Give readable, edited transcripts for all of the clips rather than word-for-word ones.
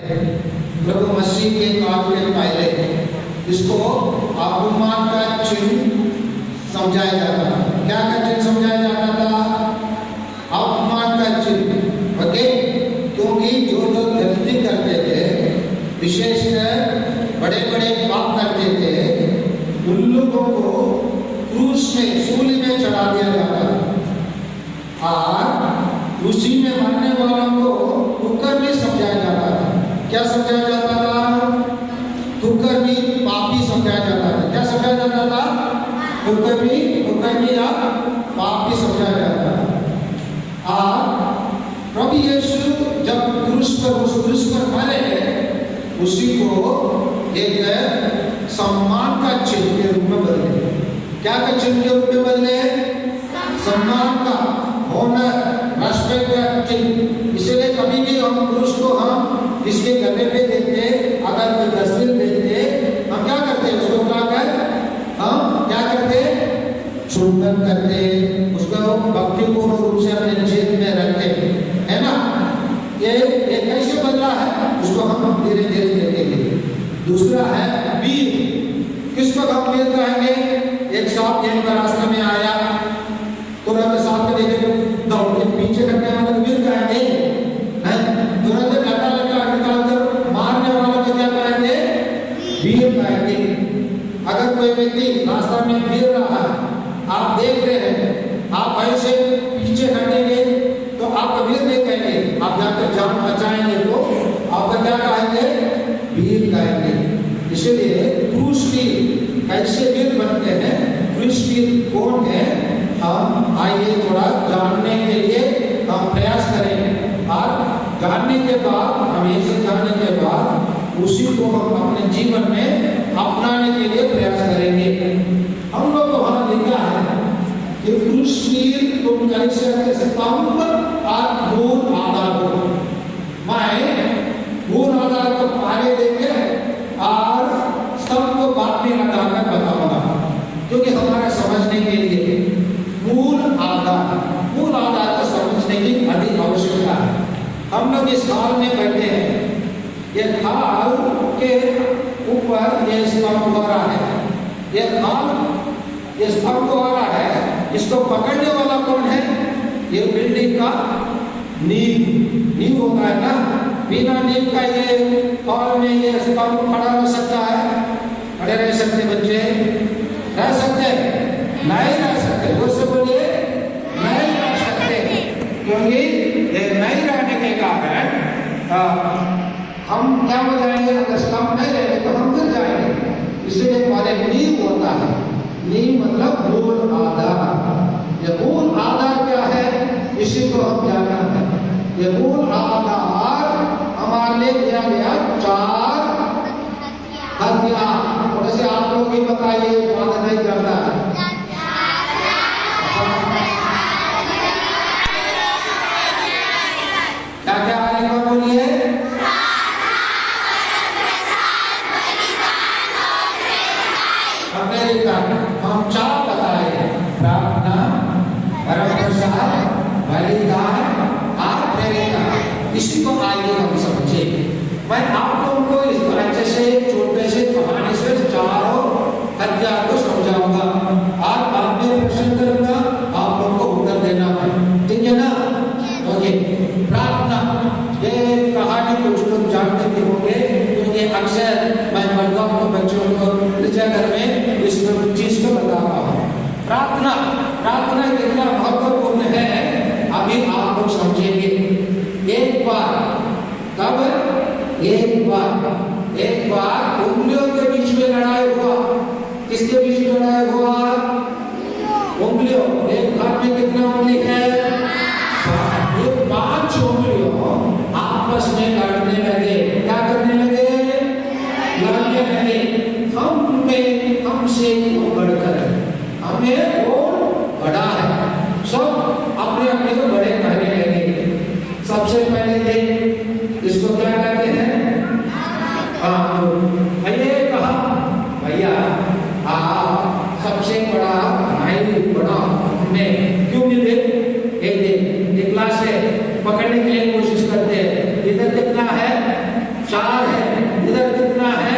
प्रभु मसीह के काल के पहले इसको अपमान का चिन्ह समझाया जाता था। क्या का चिन्ह समझाया जाता था? अपमान का चिन्ह। ओके, क्योंकि जो लोग गलती करते थे, विशेषकर बड़े बड़े पाप करते थे, उन लोगों को क्रूस में, सूली में चढ़ा दिया जाता था और उसी में मरने वालों को कुकर भी समझाया जाता था। क्या समझाया जाता था? कुकर भी पापी समझाया जाता था। क्या समझाया जाता था? कुकर भी या पापी समझाया जाता था। और प्रभु यीशु जब क्रूस पर मरे, उसी को एक सम्मान का चिन्ह के रूप में बदले। क्या का चिन्ह के रूप में बदले? सम्मान का, ऑनर, रेस्पेक्ट का चिन्ह। इसलिए कभी भी हम क्रूस को हम इसके गले पे देते, अगर कोई तस्वीर देते, हम क्या करते? उसको हम क्या करते? चुंबन करते, उसको भक्तिपूर्ण रूप से अपने जेब में रखते, है ना? ये कैसे बदला है? उसको हम धीरे धीरे देखेंगे। दूसरा है वीर। किसको हम वीर कहेंगे? एक सांप यहीं पर रास्ते में आया, तुरंत सांप को देखे दौड़ के पीछे करने वाले वीर कहेंगे, तुरंत काटा निकालकर मारने वालों को क्या कहेंगे? वीर कहेंगे। अगर कोई व्यक्ति रास्ता में गिर रहा है, आप देख रहे हैं, आप ऐसे पीछे हटेंगे तो आप वीर नहीं कहेंगे, आप जाकर जान बचाएंगे तो आपका क्या कहेंगे? वीर कहेंगे। इसलिए क्रूस वीर कैसे वीर बनते हैं, क्रूस वीर कौन है, हम आइए थोड़ा जानने के लिए हम प्रयास करें। और जानने के बाद, हम ऐसे जानने के बाद उसी को हम अपने जीवन में अपनाने के लिए प्रयास करेंगे। हम लोग को वहां लिखा है कि क्रूस वीर तुम कैसे स्तंभ और मूल आधार को, मैं मूल आधार को आगे देंगे और स्तंभ को बाद में लगाकर बताऊंगा, क्योंकि हमारे समझने के लिए मूल आधार को समझने की अधिक आवश्यकता है। हम लोग इस हाल में बैठे हैं, ये हाल के ऊपर ये स्तंभ हो रहा है, ये स्तंभ हो रहा है, इसको पकड़ने वाला कौन है? ये बिल्डिंग का नींव होता है ना। बिना नींव का ये हॉल में ये स्तंभ खड़ा रह सकता है? खड़े रह सकते बच्चे? रह सकते? नहीं रह सकते। उससे बोलिए नहीं रह सकते, क्योंकि ये नहीं रहने के कारण हम क्या हो जाएंगे? अगर स्तंभ नहीं रहेंगे तो हम गिर जाएंगे। इसलिए हमारे नींव होता है। नींव मतलब मूल आधार। ये मूल आधार क्या है, इसी को हम जानना है। ये मूल आधार हमारे लिए दिया गया 4 हथियार। वैसे आप लोग ही बताइए, बात नहीं करता है। क्या क्या आएगा बोलिए? हम 4 बताए, प्रार्थना, परम प्रसाद, बलिदान और प्रेरित। इसी को आइए हम समझे। मैं आप लोगों को इस अच्छे से छोटे से कहानी से 4 हथियार को समझाऊंगा और बाद में प्रश्न करूंगा, आप लोगों को उत्तर देना है, ठीक है ना? ओके। प्रार्थना, ये कहानी कुछ लोग जानते भी होंगे, क्योंकि अक्सर मैं बड़गांव के बच्चों को गिरजाघर में इस चीज को बताता हूँ। प्रार्थना कितना महत्वपूर्ण है, अभी आप लोग समझेंगे। एक बार उंगलियों के बीच में लड़ाई हुआ। किसके बीच में लड़ाई हुआ? उंगलियों। एक हाथ में कितना उंगली है? ये 5 उंगलियों आपस में लड़ने लगे। क्या करने लगे? लड़ने लगे। हमसे बढ़कर हमें वो बड़ा है, सब अपने अपने को बड़े कहने लगे। सबसे पहले इसको क्या कहते हैं? भैया कहा, भैया आप सबसे बड़ा भाई बड़ा हमें क्यों मिले? एक क्लास है, पकड़ने के लिए कोशिश करते हैं। इधर कितना 4 है, इधर कितना है?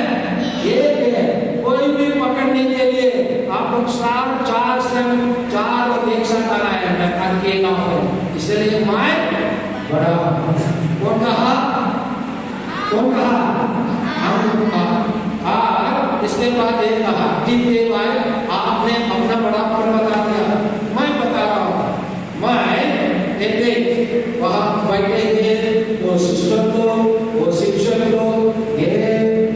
1 है। कोई भी पकड़ने के लिए आप लोग 4 से 4 और एक साथ आना है, मैं अकेला हूं, इसलिए मैं बड़ा। कौन कहा? कौन कहा? हम कहा। इसके बाद एक कहा, ठीक है भाई, आपने अपना बड़ापन बता दिया, मैं बता रहा हूं। मैं एक वहां बैठे थे, वो सिस्टर को, वो शिक्षक को, ये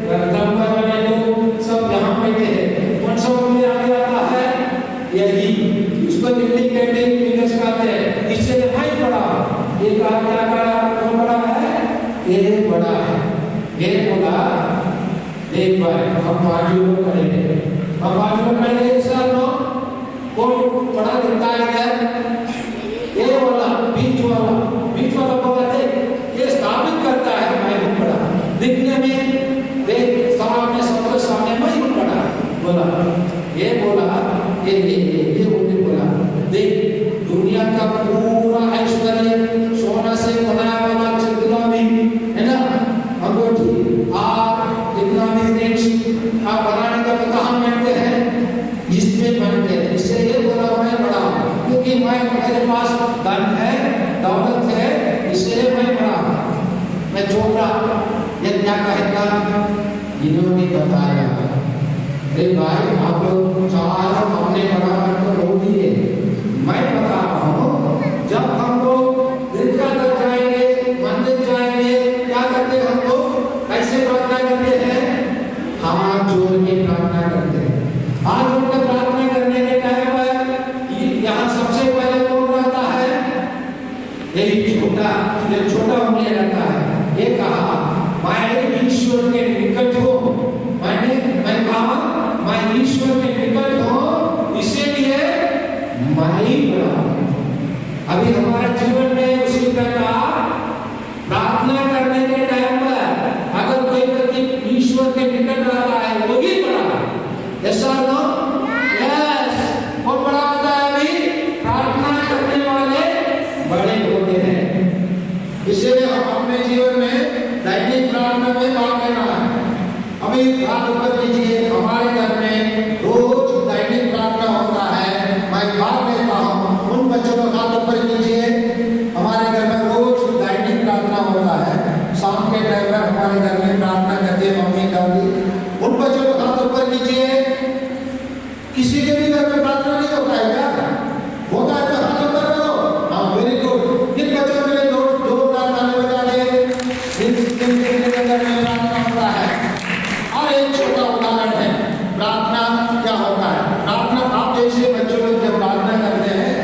कर्तव्य वाले लोग सब यहाँ बैठे हैं। कौन सा मुझे आगे आता है? यही, उसको दिल्ली कहते हैं, फिंगर्स कहते हैं, इससे भाई बड़ा। ये कहा क्या कहा? कौन बड़ा है? ये बड़ा है। ये बोला एक बार हम बाजू में खड़े थे, हम बाजू में खड़े थे सर नो, कौन बड़ा दिखता है क्या? ये वाला बीच वाला बोला थे, ये स्थापित करता है मैं हूँ बड़ा। दिखने में देख सामने सबके सामने मैं हूँ बड़ा बोला। ये बोला ये बोला, देख दुनिया का पूरा ऐश्वर्य सोना से बनाया वाला चित्रा भी है ना, अंगूठी आप बनाने का कहाँ बनते हैं? इसमें बनते हैं। इससे ये बोला मैं बड़ा हूँ, क्योंकि मेरे पास धन है, दौलत है, इसलिए मैं बड़ा हूँ। मैं छोटा, ये क्या कहेगा? इन्होंने बताया, अरे भाई आप लोग चारों अपने बराबर तो रो दिए, मैं बता रहा हूँ, जब हम लोग गिरजा तक जाएंगे, मंदिर जाएंगे, क्या करते हैं हम लोग? कैसे प्रार्थना करते हैं? हाथ जोड़ के प्रार्थना करते हैं। हाथ जोड़ के प्रार्थना करने के टाइम पर यहाँ सबसे पहले कौन रहता है? यही छोटा उंगली रहता है। ये कहा मैं ईश्वर के निकट हूँ, मैं कहा मैं ईश्वर के निकट हूँ, इसीलिए मैं ही बड़ा हूँ। अभी हमारे जीवन में उसी प्रकार प्रार्थना करने के टाइम पर अगर कोई व्यक्ति ईश्वर के निकट रहता है, वो भी बड़ा है। ऐसा नो? यस। कौन बड़ा होता है? अभी प्रार्थना करने वाले बड़े होते हैं। इसलिए हम अपने जीवन में दैनिक प्रार्थना में भाग लेना है। अभी हाथ ऊपर कीजिए, हमारे घर में रोज दैनिक प्रार्थना होता है, मैं भाग लेता हूँ। उन बच्चों को हाथ ऊपर कीजिए, हमारे घर में रोज दैनिक प्रार्थना होता है। शाम के टाइम पर हमारे घर में प्रार्थना करती है मम्मी दादी। उन बच्चों को हाथ ऊपर कीजिए। किसी के भी घर में प्रार्थना नहीं होता है क्या? होता है तो हाथ ऊपर करो। हाँ, वेरी गुड। किन बच्चों के लिए दो प्रार्थना बजा दे? घर में प्रार्थना होता है। और एक छोटा उदाहरण है, प्रार्थना क्या होता है? प्रार्थना आप जैसे बच्चों लोग जब प्रार्थना करते हैं,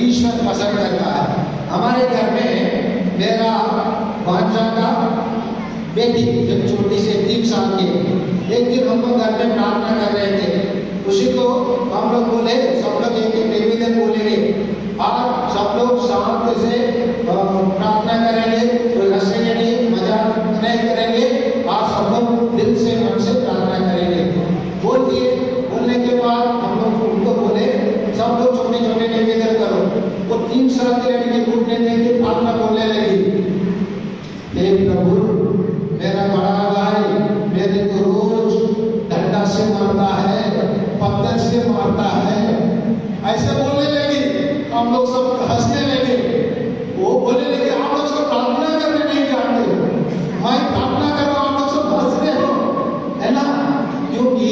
ईश्वर पसंद करता है। हमारे घर में मेरा भांजा का बेटी जब छोटी से 3 साल की, एक दिन हम लोग घर में प्रार्थना कर रहे थे, उसी को हम लोग बोले सब लोग एक निवेदन बोलेंगे और सब लोग शांत से प्रार्थना करेंगे, कोई हंसेंगे नहीं, मजाक नहीं करेंगे और सब लोग दिल से मन से प्रार्थना करेंगे। बोल दिए, बोलने के बाद हम लोग उनको बोले सब लोग छोटे छोटे निवेदन करो। वो 3 साल की लड़की घूमने देंगे, प्रार्थना बोलने लगी, हे प्रभु मेरा बड़ा भाई मेरे को रोज डंडा से मारता है, पत्थर से मारता है, ऐसे बोलने लगी। हम लोग सब हंसने लगे। वो बोलने लगे आप लोग सब प्रार्थना करने नहीं जानते हो, मैं प्रार्थना कर रहा हूँ, आप लोग सब हंस रहे हो, है ना? क्योंकि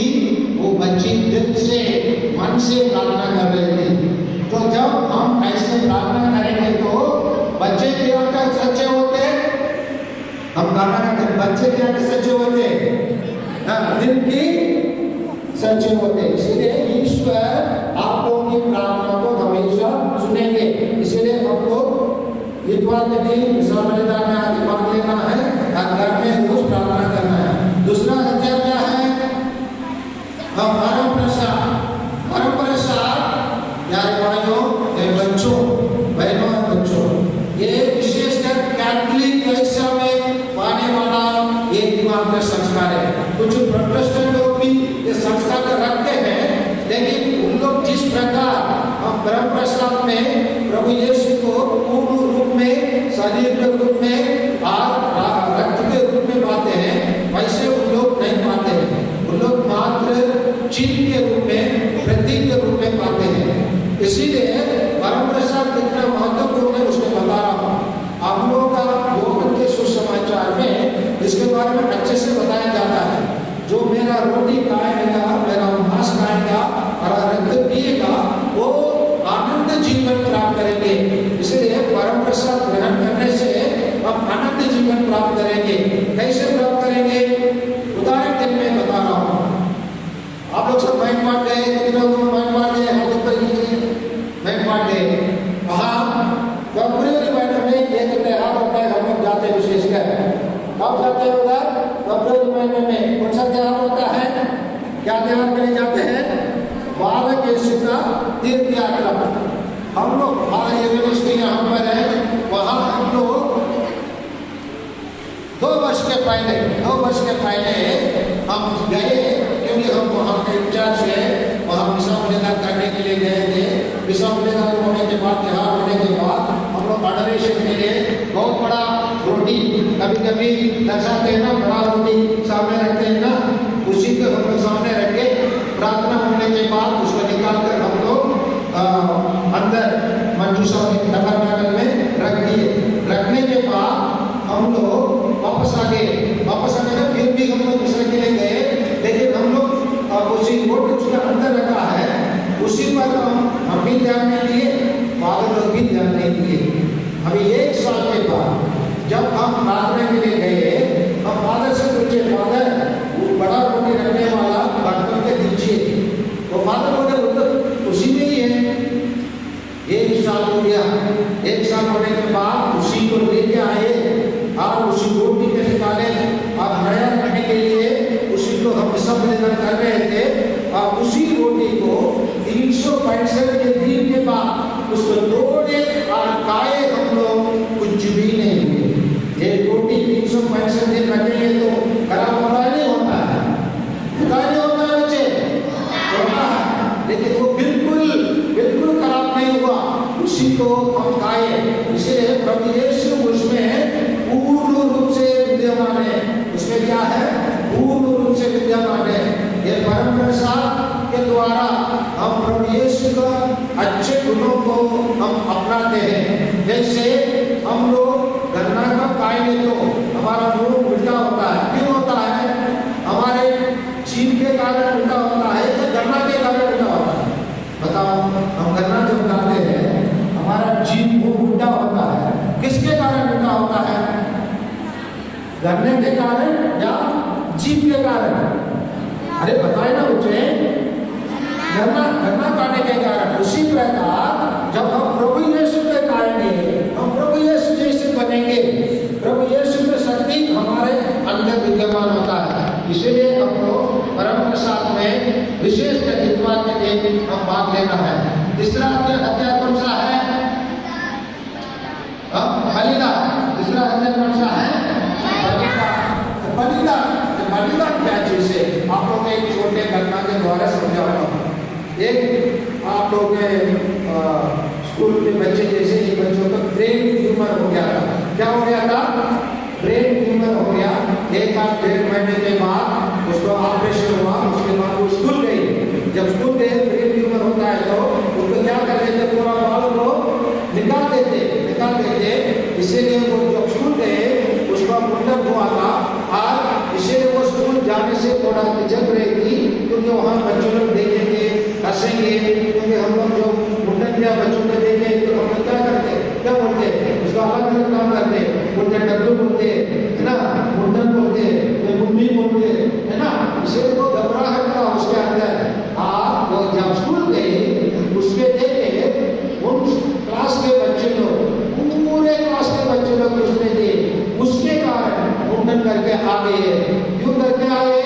वो बच्ची दिल से मन से प्रार्थना कर रहे थे। तो जब हम ऐसे प्रार्थना करेंगे तो बच्चे क्या क्या सच्चे होते हैं? हम प्रार्थना करते बच्चे क्या क्या सच्चे होते हैं? दिल की सच्चे होते हैं। इसलिए ईश्वर आप लोगों की प्रार्थना को हमेशा सुनेंगे। इसलिए हम लोग इतवार के दिन बलिदान में आगे भाग लेना है और घर में रोज प्रार्थना करना है। दूसरा हथियार क्या है? परम प्रसाद प्यारे भाइयों, बच्चों, बहनों, बच्चों, ये विशेषकर कैथोलिक कलीसिया में पाने वाला एक मात्र संस्कार है। कुछ प्रोटेस्टेंट लोग भी ये संस्कार रखते हैं, लेकिन उन लोग जिस प्रकार हम परम प्रसाद में प्रभु यीशु को पूर्ण रूप में, शरीर के रूप में और रक्त के रूप में पाते हैं, चिन्ह के रूप में, प्रतीक के रूप में पाते हैं। इसीलिए परम प्रसाद कितना महत्वपूर्ण है उसको बता रहा हूँ। आप लोगों का योग के सुसमाचार में इसके बारे में अच्छे से बताया जाता है। जो मेरा रोटी खाएगा, मेरा मांस खाएगा और रक्त पिएगा, वो आनंद जीवन प्राप्त करेंगे। इसलिए परम प्रसाद ग्रहण करने से हम आनंद जीवन प्राप्त करेंगे। कैसे प्राप्त करेंगे? उदाहरण के लिए बता रहा हूँ। आप लोग सब माइंड पार्ट गए, कितने लोग माइंड पार्ट गए? हाथ ऊपर कीजिए। माइंड पार्ट गए वहाँ फेब्रुअरी महीने में एक त्योहार होता है, हम लोग जाते हैं विशेषकर। कब जाते हैं उधर? फेब्रुअरी महीने में। कौन सा त्योहार होता है? क्या त्योहार करे जाते हैं? बालक यीशु का तीर्थ यात्रा। हम लोग यूनिवर्सिटी यहाँ पर है, वहाँ हम लोग 2 वर्ष के पहले हम गए, क्योंकि हम वहाँ के इंचार्ज है, वहाँ विषा मुलाकात करने के लिए गए थे। विषा मुलाकात होने के बाद, त्योहार होने के बाद हम लोग ऑर्डरेशन के लिए बहुत बड़ा रोटी, कभी कभी दर्शाते हैं ना, बड़ा रोटी सामने रखते हैं ना, उसी को हम लोग सामने रख के प्रार्थना होने के बाद उसको निकाल कर हम लोग अंदर मंजूषा टबरनाकल में रख दिए। रखने के बाद हम लोग वापस आ गए। फिर भी हम लोग दूसरे के लिए गए, लेकिन हम लोग उसी रोटी उसके अंदर रखा है, उसी पर हम भी ध्यान नहीं दिए, फादर लोग भी ध्यान नहीं दिए। अभी 1 साल के बाद जब हम प्रार्थना के लिए गए, हम फादर से पूछे, फादर वो बड़ा रोटी रखने वाला बर्तन के दीजिए। तो फादर बोले उत्तर उसी में ही है। 1 साल हो गया। 1 साल होने के बाद उसी को लेके आए और उसी रोटी के निकाले और नया रखने के लिए उसी को हम सब निकल कर रहे थे। और उसी रोटी को 365 के दिन के बाद उसको तोड़े और खाए हम लोग, कुछ भी नहीं हुए। ये रोटी 365 दिन रखेंगे तो खराब होता नहीं होता है? नहीं होता है बच्चे? होता है, लेकिन वो बिल्कुल खराब नहीं हुआ। उसी को हम खाए। इसलिए प्रभु यीशु उसमें पूर्ण रूप से विद्यमान है। उसमें क्या है? पूर्ण रूप से विद्यमान है। ये परम प्रसाद के द्वारा हम प्रभु यीशु का अच्छे गुणों को हम अपनाते हैं। जैसे हम लोग गन्ना का खाएंगे तो हमारा मुंह मीठा होता है। क्यों होता है? हमारे जीभ के कारण मीठा होता है या गन्ना के कारण मीठा होता है? बताओ। हम गन्ना जब खाते हैं हमारा जीभ मुंह मीठा होता है। किसके कारण मीठा होता है? गन्ने के कारण या जीभ के कारण? अरे बताए ना मुझे। गन्ना खाने के कारण। उसी प्रकार जब हम प्रभु यीशु के खाएंगे, हम प्रभु यीशु जैसे बनेंगे। प्रभु यीशु की शक्ति हमारे अंदर विद्यमान होता है। इसीलिए हमको परम प्रसाद में विशेष इतवार के दिन हम भाग लेना है। तीसरा अध्याय कौन सा है? बलिदान। तीसरा अध्याय कौन सा है? बलिदान क्या चीज है? आप लोग एक छोटे घटना के द्वारा समझाऊंगा। एक आप लोग के स्कूल के बच्चे जैसे एक बच्चों का ब्रेन ट्यूमर हो गया था। क्या हो गया था? ब्रेन ट्यूमर हो गया। 1-1.5 महीने के बाद उसको ऑपरेशन हुआ। उसके बाद वो स्कूल गई। जब स्कूल गए, ब्रेन ट्यूमर होता है तो उसको क्या कर देते? पूरा बाल को निकाल देते। इसीलिए वो जब स्कूल गए उसका मुंडन हुआ था। और इसीलिए वो स्कूल जाने से थोड़ा झिझक रही थी, क्योंकि वहाँ बच्चों लोग देखेंगे, हंसेंगे। क्योंकि हम लोग जो मुंडन किया बच्चों को देखे तो हम लोग क्या करते? क्या बोलते? उसका अलग काम करते। मुंडन डब्लू बोलते है ना, मुंडन बोलते, मुंडी बोलते है ना। इसीलिए वो घबराहट था उसके अंदर। आप वो जब स्कूल गए उसके देखे उन क्लास के बच्चे लोग, पूरे क्लास के बच्चे लोग उसमें थे। उसके कारण मुंडन करके आ गए। क्यों करके आए?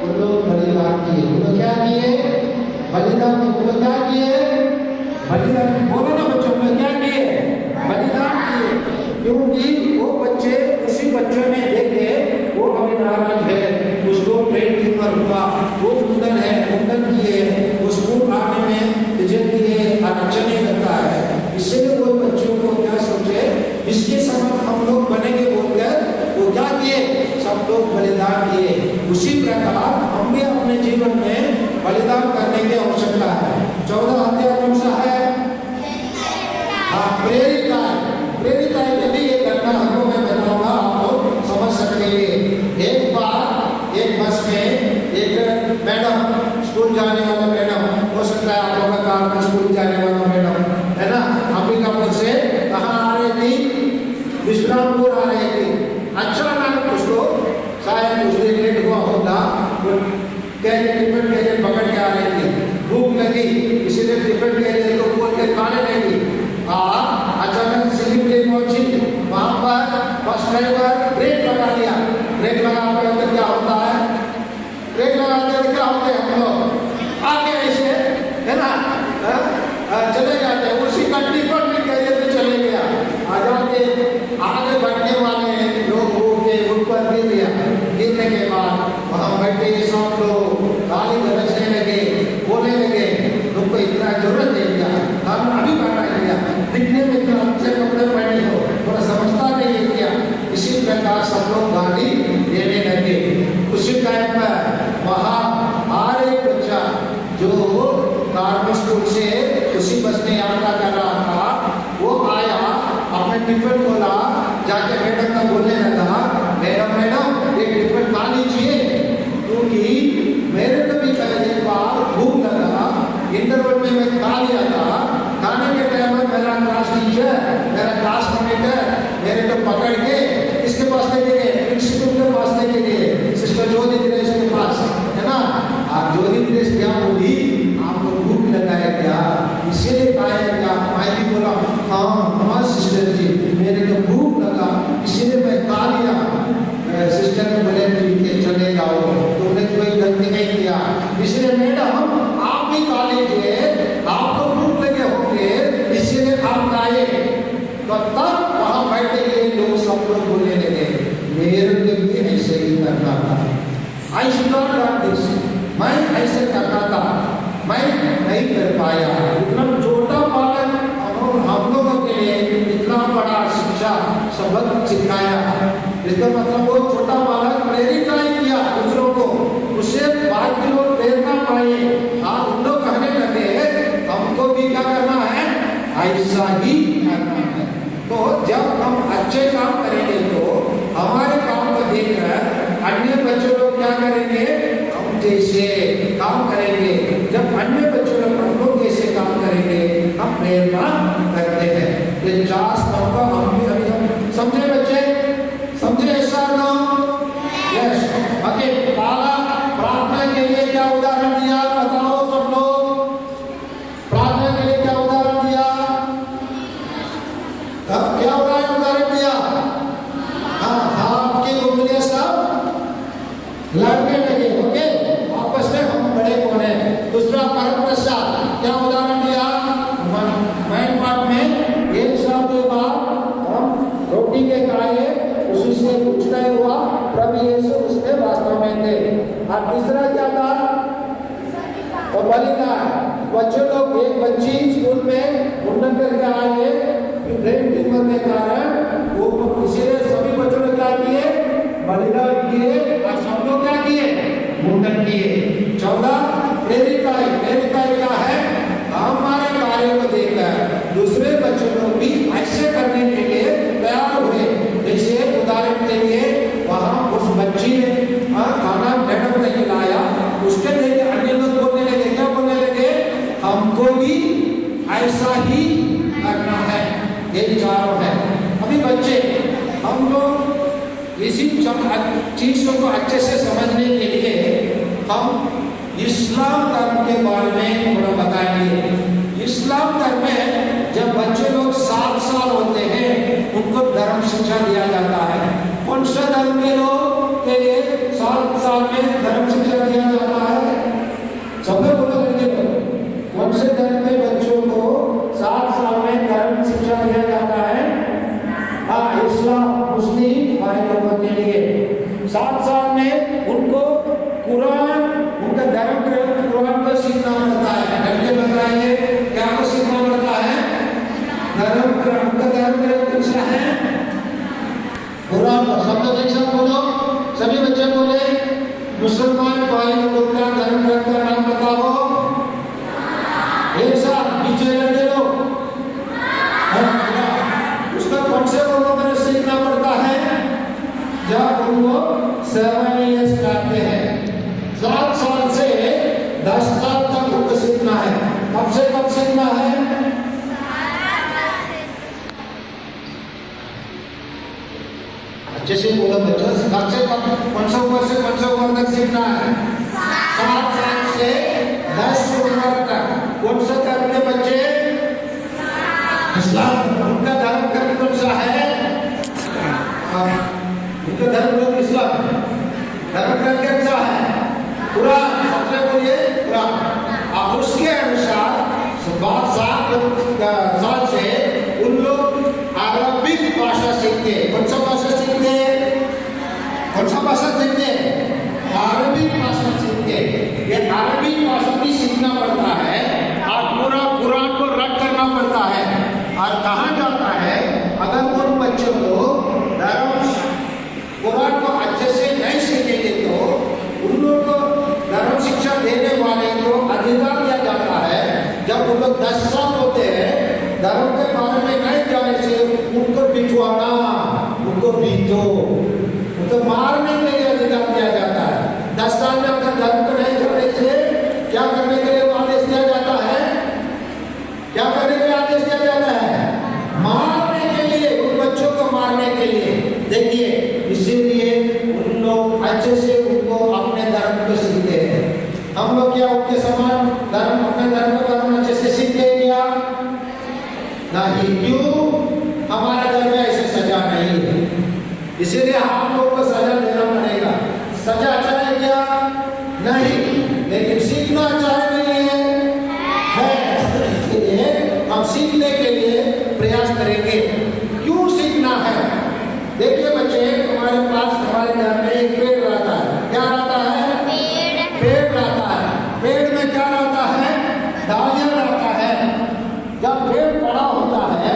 उन लोग बलिदान किए। उन लोग क्या किए? बलिदान। उन लोग क्या किए? बलिदान। बोलो ना बच्चों में क्या किए? बलिदान किए। क्योंकि वो बच्चे, उसी बच्चों ने देखे वो अभी नाराज है, उसको ब्रेन ट्यूमर हुआ, वो मुंडन है, मुंडन किए, वो स्कूल आने में झिझक किए, अच्छा नहीं लगता है। इसलिए वो बच्चों को क्या सोचे, इसके समय हम लोग बनेंगे बोलकर वो क्या किए? सब लोग बलिदान किए। उसी प्रकार हम भी अपने जीवन में बलिदान विचार करने की आवश्यकता है। 14 अध्याय कौन सा है? हाँ, प्रेरिताएं में भी एक घटना आपको मैं बताऊंगा, आप लोग समझ सकेंगे। एक बार एक बस में एक मैडम, स्कूल जाने वाला मैडम, हो सकता है आप लोगों का कार में स्कूल जाने वाला मैडम है ना, अंबिकापुर से कहाँ आ रही थी? विश्रामपुर आ रही थी। अचानक उसको शायद उस दिन लेट हुआ होता, टिफिन कैरियर पकड़ के आ रही थी, भूख लगी, इसीलिए टिफिन कैरियर को खोल के खाने लगी। अचानक सिलीगुड़ी पहुंची, वहां पर बस ड्राइवर ब्रेक लगा दिया। ब्रेक लगाने पर क्या होता है? ब्रेक लगाते हैं क्या होते हैं? हम लोग आगे ऐसे है ना चले जाते हैं, उसी का टिफिन भी कैरियर में चले गया। आगे बढ़ने वाले लोग के ऊपर गिर गया। गिरने के बाद वहां बैठे सब लोग गाली बरसने लगे, बोलने लगे, तुमको इतना जरूरत है क्या? हम अभी बढ़ा दिया, दिखने में इतना अच्छे कपड़े पहने हो, थोड़ा समझता नहीं है क्या? इसी प्रकार सब लोग गाली देने लगे। उसी टाइम पर वहां हर एक बच्चा जो कार्मिक स्कूल से उसी बस में यात्रा कर रहा था, वो आया, अपने टिफिन खोला, जाके मैडम का बोलने लगा, मैडम एक टिफिन खा लीजिए, क्योंकि मेरे को भी पहले बार भूख लगा, इंटरवल में मैं खा लिया था। खाने के टाइम में मेरा क्लास टीचर, मेरा क्लास मॉनिटर मेरे को पकड़ के इसके पास लेके गए, प्रिंसिपल के पास लेके गए, सिस्टर ज्योति दिनेश के पास, है ना। आप ज्योति दिनेश क्या बोली, आपको भूख लगा है क्या, इसीलिए खाया क्या? मैं भी बोला हाँ सिस्टर जी, मेरे को भूख लगा इसीलिए मैं खा लिया। सिस्टर ने बोले ठीक है चले जाओ, तुमने कोई गलती नहीं किया, इसलिए मैडम आप भी खा लीजिए, आपको भूख लगे होंगे इसीलिए आप खाए। तो तब वहां बैठे हुए लोग सब लोग बोलने लगे, मेरे को भी ऐसे ही करना था, I should not do this, मैं ऐसे करना था, मैं नहीं कर पाया। इतना छोटा बालक हम लोगों के लिए इतना बड़ा शिक्षा सबक सिखाया। इसका मतलब वो छोटा बालक प्रेरित नहीं किया दूसरों को, उससे बाकी लोग प्रेरणा पाए। उन लोग कहने लगे हमको भी क्या करना है, ऐसा ही करना है। तो जब हम अच्छे काम करेंगे तो हमारे काम को देखकर अन्य बच्चे लोग क्या करेंगे, हम जैसे काम करेंगे। जब अन्य बच्चे लोग हम लोग जैसे काम करेंगे, हम प्रेरणा करते हैं। ये 4 स्तंभ का हम भी अभी समझे बच्चे, समझे ऐसा ना? Yes, okay. पहला प्रार्थना के लिए क्या उदाहरण दिया, बताओ सब लोग, प्रार्थना के लिए क्या उदाहरण दिया? क्या उदाहरण दिया? हाँ, हाथ की उंगलियां सब लड़ने लगे, ओके, आपस में हम बड़े कौन है। दूसरा परम प्रसाद, क्या उदाहरण दिया? मैन पार्ट में एक साल के बाद हम रोटी के खाए, उसी से कुछ नहीं हुआ, प्रभु यीशु उसमें वास्तव में थे। और तीसरा क्या था? और बलिदान। बच्चों लोग, एक बच्ची स्कूल में मुंडन करके आए, ब्रेन ट्यूमर के कारण वो, इसीलिए सभी बच्चों ने क्या किए, बलिदान किए, और सब लोग क्या किए, मुंडन किए। 14 प्रेरिताएं क्या है, हमारे कार्य को देखकर दूसरे बच्चों लोग भी ऐसे करने के लिए तैयार हुए। जैसे उदाहरण के लिए वहां उस बच्ची ने खाना मैडम ने खिलाया, उसके लिए अन्य लोग बोलने लगे, क्या बोलने लगे, हमको भी ऐसा ही करना है। ये चारों है। अभी बच्चे, हम लोग इसी चीजों को अच्छे से समझने के लिए हम इस्लाम धर्म के बारे में थोड़ा बताएंगे। इस्लाम धर्म में जब बच्चे लोग 7 साल होते हैं, उनको धर्म शिक्षा दिया जाता है। कौन सा धर्म के लोग के लिए 7 साल में धर्म शिक्षा दिया जाता है? सब लोग बोलो, कौन से धर्म के बच्चों को 7 साल में धर्म शिक्षा दिया जाता है? हाँ, इस्लाम, मुस्लिम भाई लोगों के लिए 7 साल में उनको कुरान, उनका धर्म ग्रंथ कुरान को सीखना पड़ता है। घंटे बताइए क्या को सीखना पड़ता है? धर्म ग्रंथ। उनका धर्म ग्रंथ दूसरा है कुरान। सब लोग एक साथ बोलो, सभी बच्चे बोले, मुसलमान भाई लोग का धर्म ग्रंथ का नाम बताओ। जैसे बोला बच्चा कम से कम 500 उम्र से 500 उम्र तक सीखना है, 7 साल से 10 उम्र तक। कौन सा धर्म के बच्चे? इस्लाम। उनका धर्म कर्म कौन सा है? उनका धर्म लोग इस्लाम। धर्म कर्म कौन सा है? कुरान। मतलब बोलिए कुरान। अब उसके अनुसार 7 साल से उन लोग अरबिक भाषा सीखते हैं। कौन सा भाषा सीखते हैं? कौन सा भाषा सीखते हैं? अरबिक भाषा सीखते हैं। ये अरबिक भाषा भी सीखना पड़ता है और पूरा कुरान को रट करना पड़ता है। और कहा जाता है अगर उन बच्चों को कुरान को अच्छे से नहीं सीखेंगे तो उन लोग को धर्म शिक्षा देने वाले को अधिकार दिया जाता है। जब वो लोग 10 साल होते हैं, धर्म के बारे में नहीं जाने से उनको बिठवाना, उनको बीतो, उनको मारने के लिए अधिकार दिया जाता है। 10 साल में अगर धर्म को नहीं जाने से क्या करने के लिए आदेश दिया जाता है? क्या करने के लिए आदेश दिया जाता है? मारने के लिए, उन बच्चों को मारने के लिए। देखिए, इसीलिए उन लोग अच्छे से उनको अपने धर्म को सीखते हैं। हम लोग क्या उनके समान धर्म, अपने धर्म को धर्म अच्छे से सीखते हैं क्या? नहीं। क्यों? हमारा धर्म में ऐसे सजा नहीं है, इसीलिए हम लोग को सजा देना पड़ेगा। सजा चाहे क्या? नहीं, लेकिन सीखना चाहे नहीं है। इसलिए हम सीखने के लिए प्रयास करेंगे। क्यों सीखना है? देखिए बच्चे, हमारे पास हमारे घर में एक पेड़ रहता है। क्या रहता है? पेड़ रहता है। पेड़ में क्या रहता है? डालियां रहता है। जब पेड़ बड़ा होता है,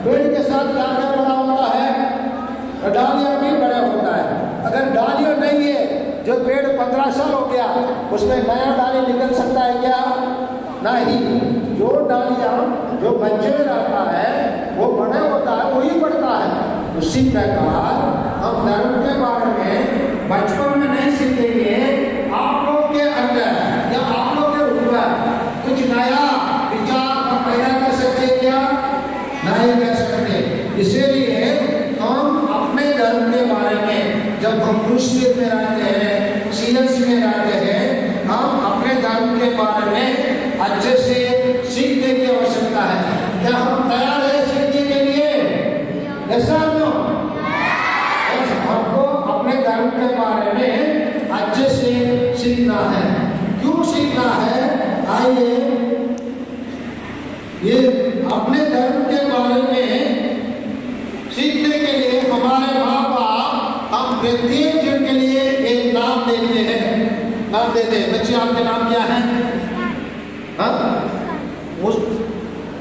पेड़ के साथ क्या क्या बड़ा होता है? डालियां भी बड़ा होता है। अगर डालियां नहीं है, जो पेड़ 15 साल हो गया, उसमें नया डाली निकल सकता है क्या? नहीं। जो डालियां, जो बच्चे में रहता है, वो बड़ा होता है, वही बढ़ता है। उसी प्रकार हम धर्म के बारे में बचपन में नहीं सीखेंगे। आप लोग के अंदर या आप लोग के ऊपर कुछ नया विचार हम पैदा कर सकते क्या? नहीं कर सकते। इसीलिए हम अपने धर्म के बारे में, जब हम मुस्लिम में रहते हैं, सीएस में रहते हैं, हम अपने धर्म के बारे में अच्छे से सीखने की आवश्यकता है। क्या हम तैयार हैं सीखने के लिए? ऐसा हमको अपने धर्म के बारे में अच्छे से सीखना है। क्यों सीखना है? आइए, ये अपने धर्म के बारे में सीखने के लिए हमारे माँ बाप हम प्रत्येक जन के लिए एक नाम देते हैं। नाम देते हैं। बच्चे, आपके नाम क्या है?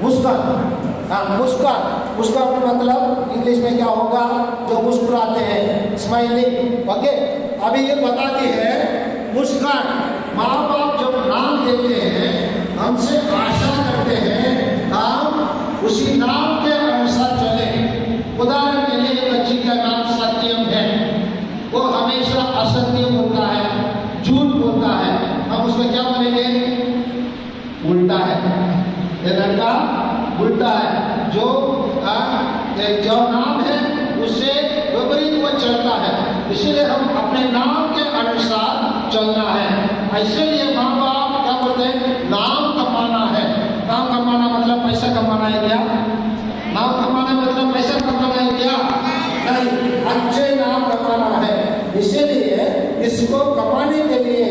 मुस्कान। हाँ, मुस्कान। मुस्कान मतलब इंग्लिश में क्या होगा? जो मुस्कुराते हैं, स्माइलिंग। ओके, अभी ये बताती है मुस्कान। माँ बाप जब नाम देते हैं, हमसे आशा करते हैं हम उसी नाम के अनुसार चले। उदाहरण के लिए बच्ची का नाम सत्यम है, वो हमेशा असत्य बोलता है, झूठ बोलता है, हम उसमें क्या बोलेंगे? उल्टा है। ये लड़का उल्टा है। जो नाम है उससे विपरीत वो चलता है। इसीलिए हम अपने नाम के अनुसार चलना है। इसीलिए माँ बाप क्या बोलते हैं? नाम कमाना है। नाम कमाना मतलब पैसा कमाना है क्या? नाम कमाना मतलब पैसा कमाना है क्या? नहीं, अच्छे नाम कमाना है। इसीलिए इसको कमाने के लिए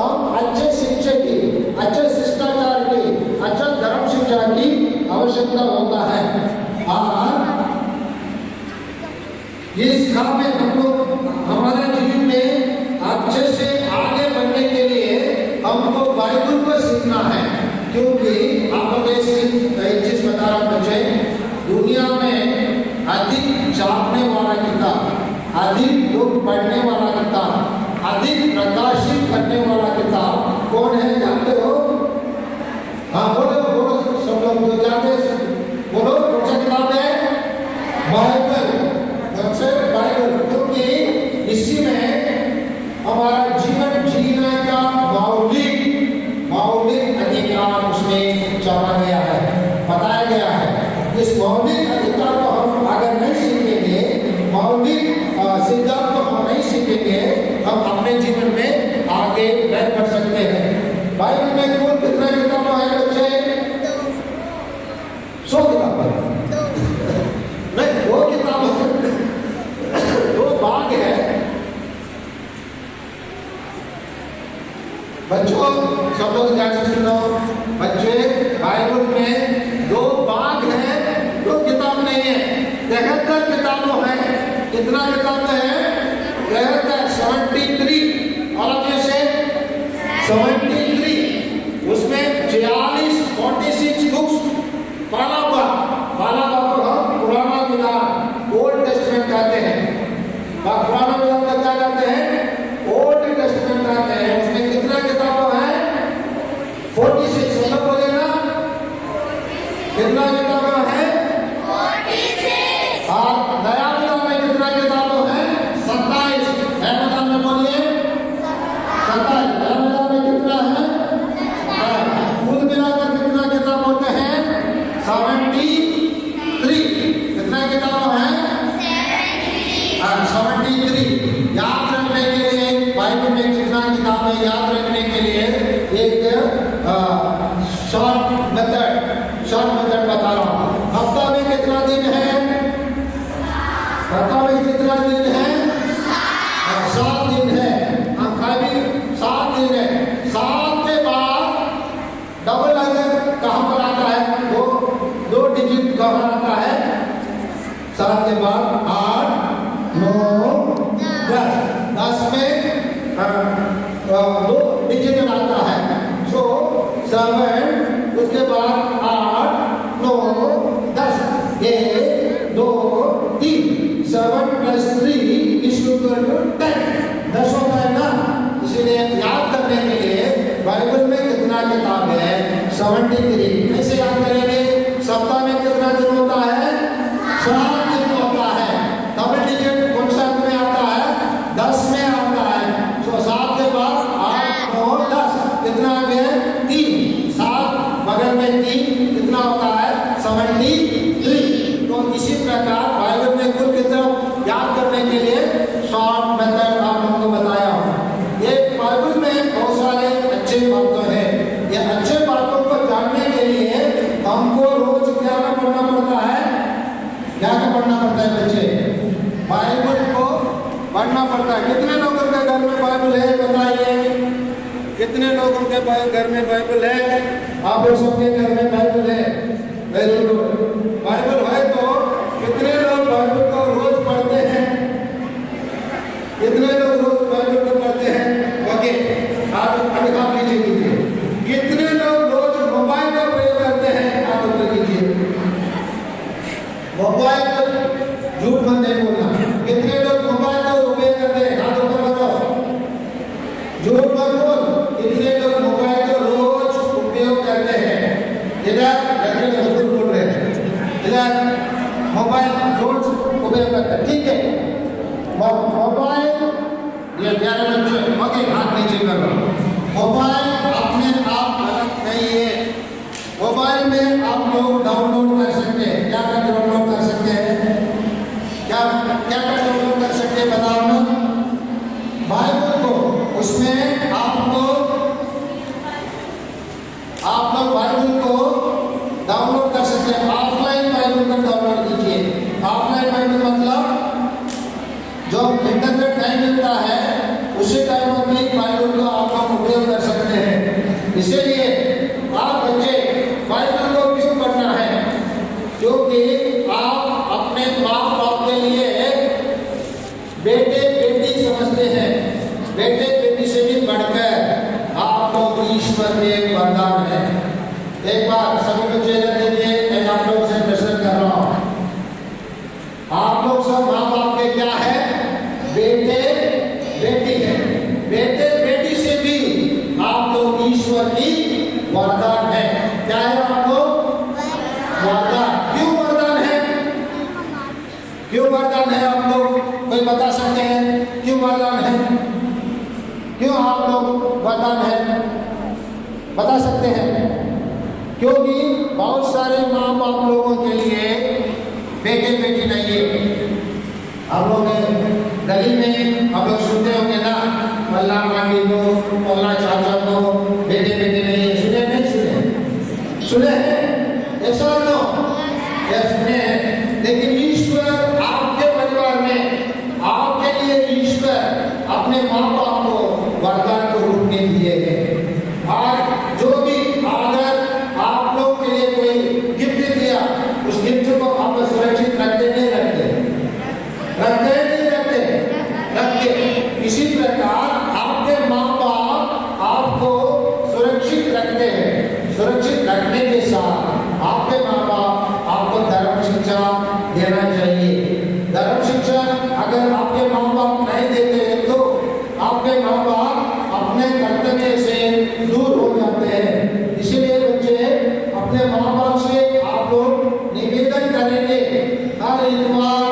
हम अच्छे शिक्षक की, अच्छे शिष्टाचार की, अच्छा धर्म शिक्षा की आवश्यकता होता है। और इस काम में हमको हमारे जीवन में अच्छे से आगे बढ़ने के लिए हमको बाइबल को सीखना है। क्योंकि आपको एक चीज बता रहा हूं बच्चे, दुनिया में अधिक छापने वाला किताब, अधिक लोग पढ़ने वाला किताब, अधिक प्रकाशित करने वाला किताब कौन है? जानते हो? हाँ, बोलो बोलो, सब लोग जो जानते बोलो। कौन सा किताब है? बाइबल। बाइबल, क्योंकि इसी में हमारा जीवन जीने का मौलिक अधिकार उसमें चढ़ा गया है, बताया गया है। इस मौलिक अधिकार को हम अगर नहीं सीखेंगे, मौलिक अपने जीवन में आगे बढ़ सकते हैं। बाइबल में कुल कितना किताबें हैं बच्चे? 100 किताबें नहीं, 2 किताबें, 2 भाग है बच्चों। सब लोग ध्यान से सुनो बच्चे, बाइबल में 2 भाग है, 2 किताब नहीं है। 73 किताबें हैं। कितना किताबें हैं? 73 और अब जैसे 73 उसमें 46 बुक्स पाला हुआ को हम पुराना विधान ओल्ड टेस्टमेंट कहते हैं। पुराना विधान का क्या कहते हैं? ओल्ड टेस्टमेंट कहते हैं। उसमें कितना किताबें हैं? 46। सब बोले ना, कितना किताबें हैं? 46। और नया विधान में कितना किताबें हैं? 27। नया विधान में बोलिए 27। नया विधान में कितना है? कुल मिलाकर कितना किताब होते हैं? 73। कितना किताब है? 73। याद रखने के लिए बाइबल में कितना किताब है याद रखने के लिए एक शॉर्ट मेथड बता रहा हूँ। हफ्ता में कितना दिन है? हफ्ता में कितना दिन है? 7 दिन है। खाली 7 दिन है। 7 के बाद डबल अगर कहाँ पर आता है? 2 डिजिट कहाँ आता है? 7 के बाद 8, 9, 10 में 2 डिजिट आता है। सो 7, उसके बाद 8, 9, 10, 1, 2, 3, 7 + 3 = 10। 10 होता है ना। इसीलिए याद करने के लिए बाइबल में कितना किताब है? 73। कैसे याद करेंगे? सप्ताह में कितना दिन होता है? 7 दिन होता है। डबल डिजिट कौन सा में आता है? 10 में आता है। तो 7 के बाद 8, 9, 10 कितना आ गया? 3। 7 बगल में 3 कितना होता है? 73। तो इसी प्रकार बाइबल में कुल कितना याद करने के लिए शॉर्ट मेथड आप लोगों को बताया हूँ। ये बाइबल में बहुत सारे अच्छे बातें हैं। ये अच्छे बातों को जानने के लिए हमको रोज क्या पढ़ना पड़ता है? क्या पढ़ना पड़ता है बच्चे? बाइबल को पढ़ना पड़ता है। कितने लोगों के घर में बाइबल है बताइए? कितने लोगों के घर में बाइबल है? आप सबके घर में बाइबल है। Very good. बाइबल है तो कितने लोग बाइबल को रोज पढ़ते हैं? कितने लोग रोज बाइबल को पढ़ते हैं? ओके, आप लीजिए। कितने लोग रोज मोबाइल का प्रयोग करते हैं? आप उत्तर कीजिए। मोबाइल का झूठ मत नहीं बोलना। कितने लोग मोबाइल का उपयोग करते हैं? हाथ ऊपर करो, झूठ मत बोल। कितने लोग मोबाइल का रोज उपयोग करते हैं? इधर लड़के झूठ बोल रहे हैं। इधर मोबाइल रोज उपयोग करते हैं। ठीक है, मोबाइल ये प्यारे बच्चे ओके हाथ नीचे करो। मोबाइल अपने आप अलग नहीं है। मोबाइल में आप लोग डाउनलोड कर सकते हैं। क्या डाउनलोड कर सकते हैं? क्या डाउनलोड कर सकते हैं बताओ ना। बाइबल को उसमें आप लोग बाइबल को डाउनलोड कर सकते हैं। ऑफलाइन बाइबल को डाउनलोड कीजिए। ऑफलाइन बाइबल मतलब जो इंटरनेट नहीं मिलता है उसी टाइम पर भी बाइबल को आप लोग उपयोग कर सकते हैं। इसीलिए आप बच्चे बाइबल को क्यों पढ़ना है? क्योंकि आप अपने माँ बाप के लिए बेटे बेटी समझते हैं। बेटे बेटी से भी बढ़कर आप लोग ईश्वर में एक वरदान है। एक बार सभी बच्चे देखिए, मैं आप लोगों से प्रश्न कर रहा हूँ। आप लोग सब माँ बाप के क्या है? बेटे बेटी है। बेटे बेटी से भी आप लोग ईश्वर की वरदान है। क्या है आप लोग? वरदान। क्यों वरदान है? क्यों वरदान है आप लोग कोई बता सकते हैं? क्यों वरदान है? क्यों आप लोग वरदान है बता सकते हैं? क्योंकि बहुत सारे माँ बाप लोगों के लिए बेटे बेटी नहीं है। आप लोग गली में आप लोग सुनते होंगे ना, वरदान के रूप में दिए हैं। और जो भी अगर आप लोग के लिए कोई गिफ्ट दिया, उस गिफ्ट को आप सुरक्षित रखते नहीं रखते? रखते नहीं रखते? इसी प्रकार आपके माँ बाप आपको सुरक्षित रखते हैं। सुरक्षित रखने के साथ आपके माँ बाप आपको धर्म शिक्षा देना चाहिए। धर्म शिक्षा अगर आपके माँ बाप नहीं देते हैं तो आपके माँ बाप अपने कर्तव्य से दूर हो जाते हैं। इसलिए बच्चे अपने माँ बाप से आप लोग निवेदन करेंगे। हर इतवार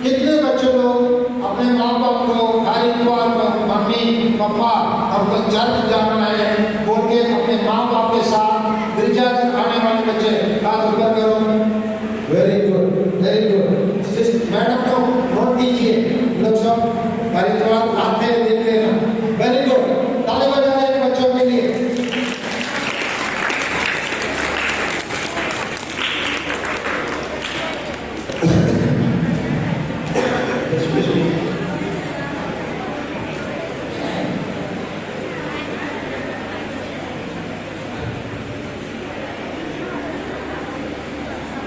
कितने बच्चे लोग अपने माँ बाप को हर इतवार मम्मी पापा हमको चर्च जाना है बोल के अपने माँ बाप के साथ गिरजाघर आने वाले बच्चे हाथ ऊपर करो। Very good, very good. Madam को नोट दीजिए, लोग सब हर इतवार आते हैं, देख लेना। वेरी गुड, ताली बजाएं बच्चों के लिए।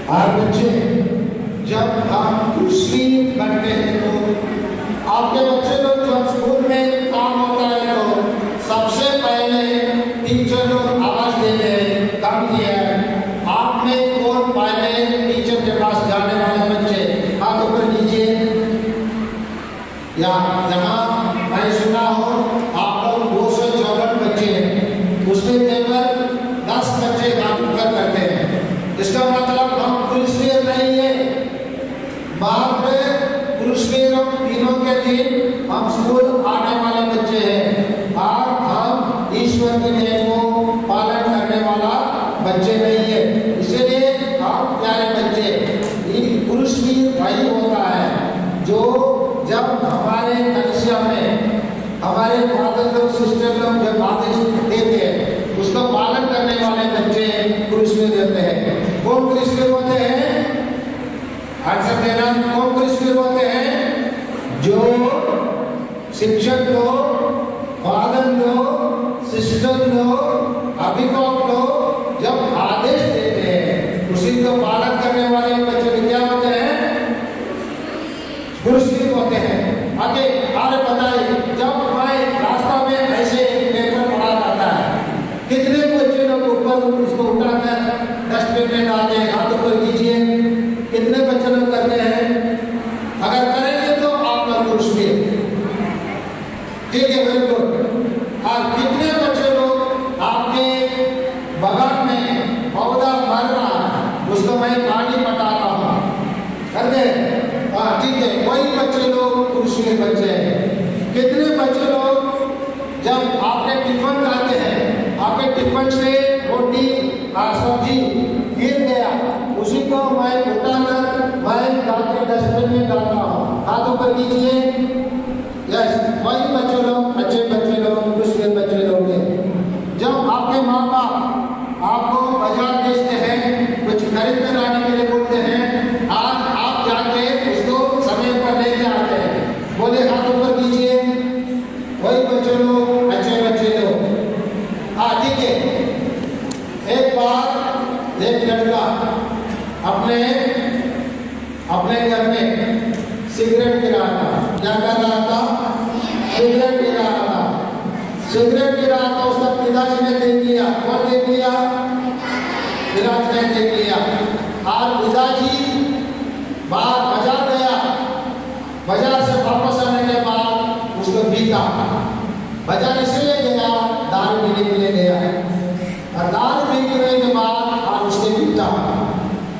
और बच्चे जब हम मुस्लिम बनते हैं तो आपके बच्चे लोग जब स्कूल में काम होता है तो सबसे पहले टीचर लोग आवाज देते हैं, काम किया है। आप में कौन पहले टीचर के पास जाने वाले बच्चे हाथ ऊपर कीजिए। या जहाँ मैं सुना हो आप लोग 254 बच्चे हैं, उसमें केवल 10 बच्चे हाथ ऊपर करते हैं। इसका मतलब हम क्रिश्चियन नहीं है। बाद में क्रिश्चियन दिनों के दिन हम स्कूल आने वाले बच्चे हैं और हम ईश्वर के नियम को पालन करने वाला बच्चे नहीं है। इसलिए हम प्यारे बच्चे, क्रिश्चियन वही होता है जो जब हमारे कलिसिया में हमारे फादर लोग सिस्टर लोग जब आदेश देते हैं उसका पालन करने वाले बच्चे क्रिश्चियन रहते हैं। कौन क्रिश्चियन होते हैं? आंसर देना। कौन क्रिश्चियन होते हैं? जो शिक्षक लोग, फादर लोग, सिस्टर लोग, अभिभावक लोग जब आदेश देते हैं उसी को पालन करने वाले बच्चे क्या होते हैं? क्रिश्चियन होते हैं। आगे आगे बताइए, जब मैं रास्ता में ऐसे एक पेपर पढ़ा जाता है, कितने बच्चे लोग ऊपर उसको उठाकर डस्टबिन में डालते हैं? हाथ ऊपर कीजिए। कितने बच्चे लोग करते हैं? अगर करेंगे तो आप लोग क्रिश्चियन, ठीक है, वेरी गुड। और कितने बच्चे लोग आपके बगान में पौधा मर रहा है उसको मैं पानी पटाता हूँ, करते हैं? हाँ, ठीक है। वही बच्चे लोग क्रिश्चियन बच्चे हैं। कितने बच्चे लोग जब आपके टिफिन खाते हैं, आपके टिफिन से रोटी और सब्जी गिर गया, उसी को मैं उठाकर मैं डालकर डस्टबिन में डालता हूँ। हाथ ऊपर कीजिए। यस, वही बच्चे लोग, अच्छे बच्चे लोग, क्रिश्चियन बच्चे लोग हैं। जब आपके माँ बाप आपको बाजार भेजते हैं, कुछ खरीद कर लाने के लिए बोलते हैं, आज आप जाके उसको समय पर लेके आते हैं, बोले हाथ ऊपर कीजिए। वही बच्चे लोग, अच्छे बच्चे लोग। हाँ, ठीक है। एक बार एक लड़का अपने घर में सिगरेट गिरा था। क्या कर रहा था? सिगरेट गिरा रहा था। सिगरेट गिरा था, उसका पिताजी ने देख लिया। कौन देख लिया? पिताजी ने देख लिया। और पिताजी बाहर बाजार गया। बाजार से वापस आने के बाद उसको पीता। बाजार इसलिए गया, दारू पीने के लिए गया। और दारू पीने के बाद और उसके पीता,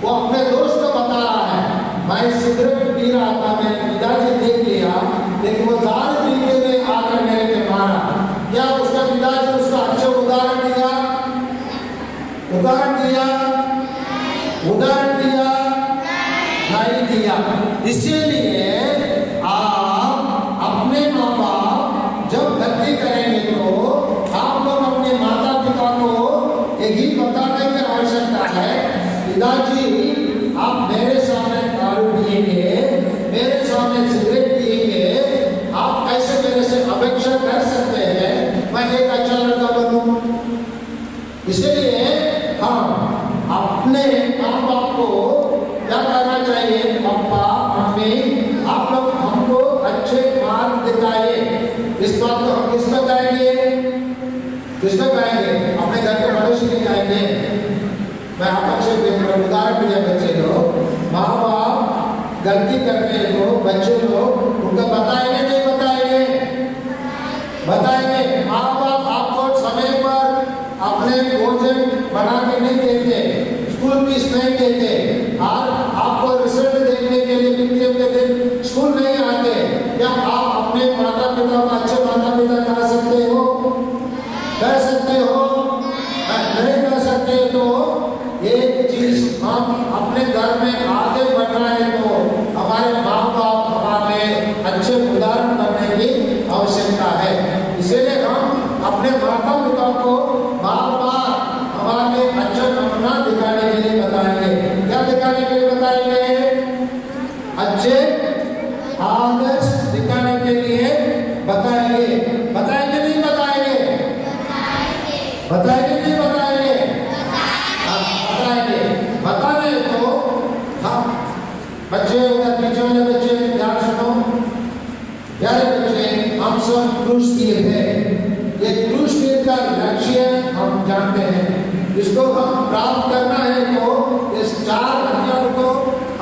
वो अपने दोस्त को बता रहा है, मैं सिगरेट पी रहा था, मैंने पिताजी देख लिया, लेकिन वो दारू पीने में आकर मेरे पे मारा। क्या उसका पिताजी उसका अच्छा उदाहरण दिया? उदाहरण दिया? उदाहरण दिया? नहीं दिया। इसीलिए आप अपने माँ बाप जब गलती करेंगे तो आप लोग अपने माता पिता को यही बताने की आवश्यकता है, पिताजी आप मेरे सामने दारू पिएंगे, मेरे सामने सिगरेट पिएंगे, आप कैसे मेरे से अपेक्षा कर सकते हैं? इसलिए हम अपने माँ बाप को क्या करना चाहिए? पापा मम्मी आप लोग हमको अच्छे मार्ग दिखाइए। इस बात को हम किसको कहेंगे? किसको कहेंगे? अपने घर के पड़ोसी को कहेंगे। मैं आप अच्छे उदाहरण दिया, बच्चे लोग माँ बाप गलती करने को बच्चे लोग उनको बताएंगे नहीं बताएंगे? बताएंगे। माँ बाप आपको समय पर अपने भोजन बना के नहीं देते, स्कूल फीस नहीं देते और आपको रिजल्ट देखने के लिए मिलते के दिन स्कूल नहीं आते, क्या आप अपने माता पिता को अच्छे माता पिता कह सकते हो? कह सकते हो? नहीं कह सकते। तो एक चीज हम अपने घर में आगे बढ़ना है तो हमारे माँ बाप हमारे अच्छे उदाहरण बनने की आवश्यकता है। इसीलिए हम अपने माता पिता को बार बार हमारे अच्छा नमूना दिखाने के लिए बताएंगे। क्या दिखाने के लिए बताएंगे? अच्छे आदर्श दिखाने के लिए बताएंगे। बताएंगे नहीं बताएंगे? बताएंगे नहीं बताएंगे? बताएंगे। बताने तो हम बच्चे उधर पीछे वाले बच्चे ध्यान सुनो, प्यारे बच्चे, हम सब क्रूस तीर है। ये क्रूस तीर का लक्ष्य हम जानते हैं। इसको हम प्राप्त करना है तो इस 4 अध्यायों को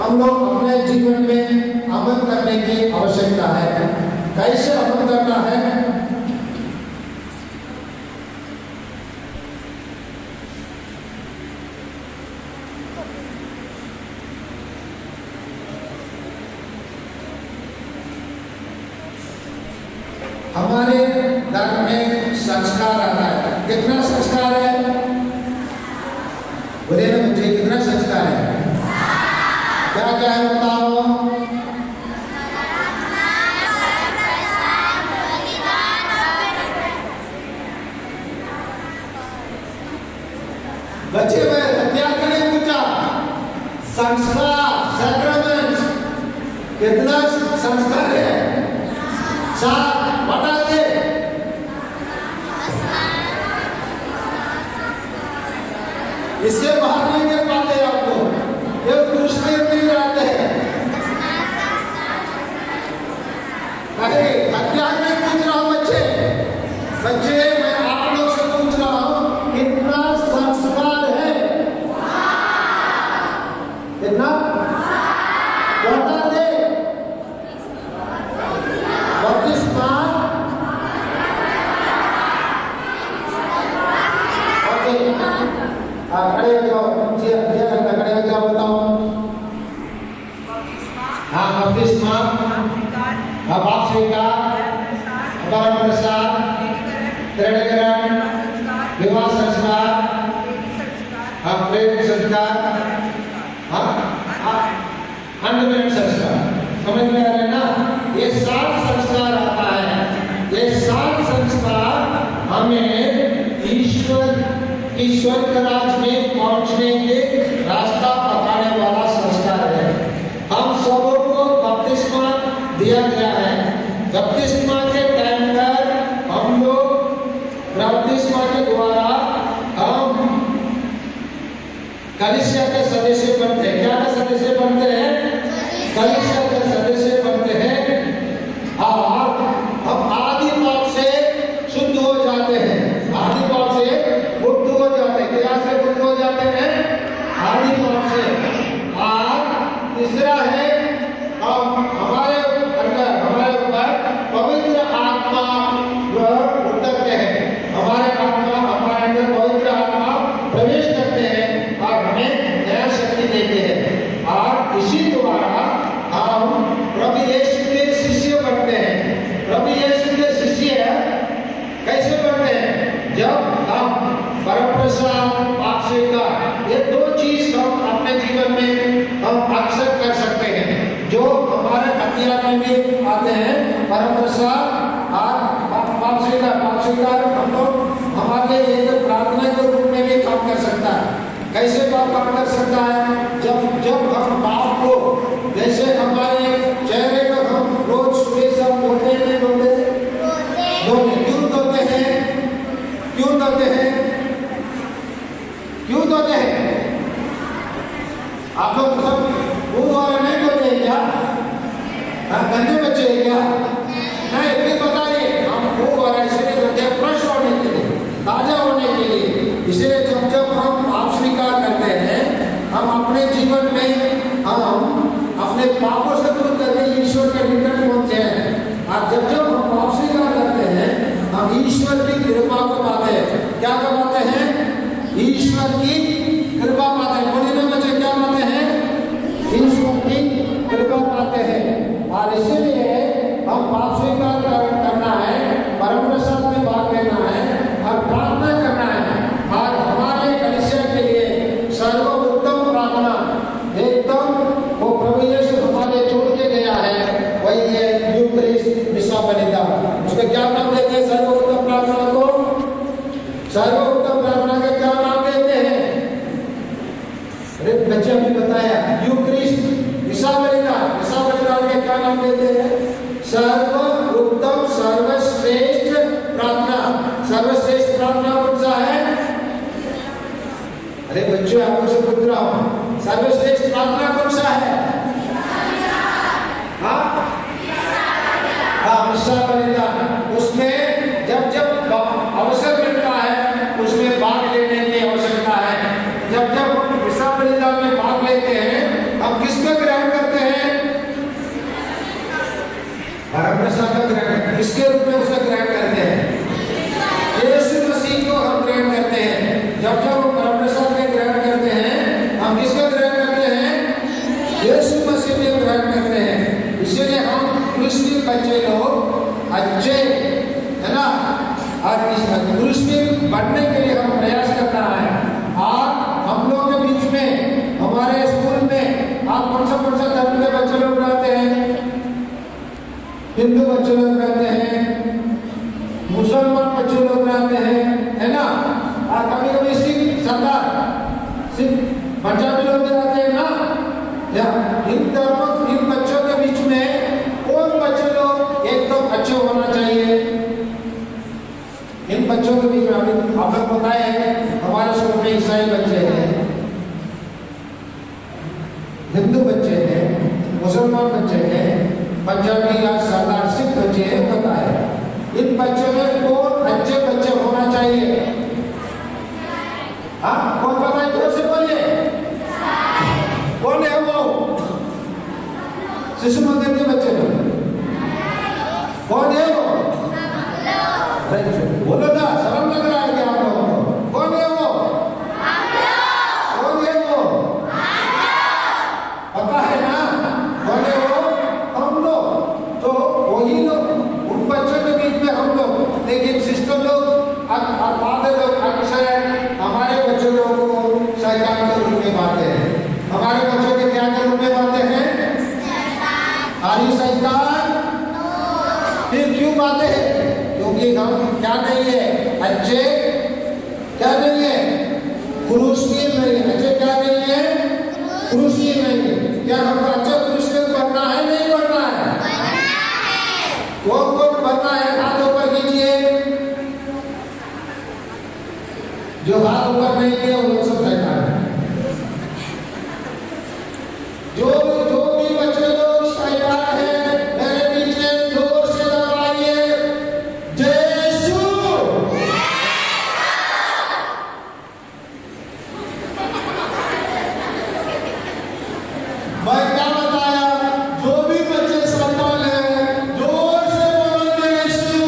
हम लोग अपने जीवन में अमल करने की आवश्यकता है। कैसे अमल करना है? हमारे धर्म में संस्कार आता है। कितना संस्कार है? बोले ना मुझे, कितना संस्कार है? क्या क्या है बताओ? बच्चे में हत्या के लिए पूछा संस्कार, सैक्रामेंट्स, कितना संस्कार है? 7 बता दे। इससे बाहर नहीं कर पाते आप लोग, ये दूसरे नहीं रहते हैं। अरे हत्या में पूछ रहा हूँ बच्चे, बच्चे मैं आप लोग से पूछ रहा हूँ कितना संस्कार है? कितना? बता दे। 32 खड़े हो जाओ, खड़े हो जाओ, बताओ। हाँ, बपतिस्मा, पाप स्वीकार, परम प्रसाद, दृढ़ीकरण, विवाह संस्कार, प्रेम संस्कार, अंडमेंट संस्कार। समझ में आ रहे ना? ये 7 संस्कार आता है। ये 7 संस्कार हमें ईश्वर के राज में पहुंचने के रास्ता बताने वाला संस्कार है। हम सबों को बपतिस्मा दिया गया है। बपतिस्मा के टाइम पर हम लोग बपतिस्मा के द्वारा हम कलीसिया के सदस्य बनते हैं। क्या के सदस्य बनते हैं? कलीसिया के सदस्य बनते हैं और हम आदि पाप से शुद्ध हो जाते हैं। आदि पाप से मुक्त हो जाते हैं। क्या से मुक्त हो जाते हैं? आदि पाप से। और तीसरा है हमारे अंदर, हमारे ऊपर पवित्र आत्मा उतरते हैं। हमारे अंदर पवित्र आत्मा प्रवेश करते हैं और हमें नया शक्ति देते हैं और इसी द्वारा हम प्रभु यीशु के शिष्य बनते हैं। प्रभु यीशु के शिष्य कैसे बनते हैं? जब हम परमप्रसाद, पाप स्वीकार, ये 2 चीज हम अपने जीवन में हम अक्सर कर सकते हैं, जो हमारे हथियार में भी आते हैं। परमप्रसाद और पाप स्वीकार। पाप स्वीकार हम लोग हमारे लिए एक प्रार्थना के रूप में भी काम कर सकता है। कैसे काम कर सकता है? जब हम पाप को, जैसे हमारे चेहरे पर हम रोज सुबह सब धोते हैं, क्यों धोते हैं? हम ईश्वर की कृपा को पाते हैं। क्या पाते हैं? ईश्वर की कृपा पाते हैं। बोलिए ना बच्चे, क्या पाते हैं? ईश्वर की कृपा पाते हैं। और इसीलिए हम पाप स्वीकार करना है, परम प्रसाद में भाग लेना है और प्रार्थना करना है। और हमारे कलीसिया के लिए सर्वोत्तम प्रार्थना एकदम वो प्रभु यीशु हमारे छोड़ के गया है, वही है यूकरिस्ट मिसा बलिदान। उसका क्या नाम देते हैं? सर्वोत्तम प्रार्थना को, सर्वोत्तम प्रार्थना का क्या नाम देते हैं? अरे बच्चे अभी बताया, यूकरिस्ट मिसा बलिदान के क्या नाम देते हैं? सर्वोत्तम सर्वश्रेष्ठ प्रार्थना। सर्वश्रेष्ठ प्रार्थना कौन सा है? अरे बच्चों आपको से पूछ रहा हूं, सर्वश्रेष्ठ प्रार्थना कौन सा है? मिसा बलिदान। उसमें जब जब अवसर मिलता है उसमें भाग लेने की आवश्यकता है। जब जब मिसा बलिदान में भाग लेते हैं, हम किसका ग्रहण करते हैं? परम प्रसाद का ग्रहण। किसके रूप में उसका ग्रहण करते हैं? यीशु मसीह को हम ग्रहण करते हैं। जब जब हम परम प्रसाद में ग्रहण करते हैं, हम किसका ग्रहण करते हैं? यीशु मसीह में ग्रहण करते हैं। इसीलिए हम क्रिश्चियन बच्चे लोग अच्छे है ना, और इस क्रिश्चियन बनने के लिए हम प्रयास करना है। और हम लोग के बीच में हमारे स्कूल में आप कौन सा धर्म के बच्चे लोग रहते हैं? हिंदू बच्चे लोग रहते हैं, मुसलमान बच्चे लोग रहते हैं, है ना। और कभी कभी सिख सरदार, सिख पंजाबी लोग रहते हैं ना। या इन बच्चों के बीच में कौन बच्चे लोग एकदम अच्छे होना चाहिए? इन बच्चों के बीच में आप लोग बताए हैं, हमारे स्कूल में ईसाई बच्चे हैं, हिंदू बच्चे हैं, मुसलमान बच्चे हैं, पंजाबी या सरदार सिख बच्चे हैं। पता है इन बच्चों में कौन अच्छे बच्चे होना चाहिए? हाँ, कौन पता है? जोर से बोलिए, कौन है वो? शिशु मंदिर के बच्चे लोग कौन है वो? बोलो ना, शर्म लग रहा है क्या आप लोगों को? कौन है वो? कौन है वो? पता है ना कौन है वो? हम लोग। तो वही लोग, उन बच्चों के बीच में हम लोग। लेकिन सिस्टर लोग और फादर लोग अक्सर हमारे बच्चों लोगों को शैतान के रूप में पाते हैं। हमारे बच्चों के क्या के रूप में पाते हैं? आरी शैतान। फिर क्यों पाते हैं? क्योंकि हम क्या नहीं है? अच्छे क्या नहीं है? क्रिश्चियन नहीं है। अच्छे क्या नहीं है? क्रिश्चियन नहीं है। क्या हमको अच्छा क्रिश्चियन बनना है? नहीं बनना है? कौन कौन बनना है? हाथ ऊपर कीजिए। जो हाथ ऊपर नहीं किया वो सब शैतान है। जो भी बच्चे लोग शैतान है, मेरे पीछे जोर से दबाइए, यीशु। मैं क्या बताया? जो भी बच्चे शैतान है, जोर से बोलो यीशु।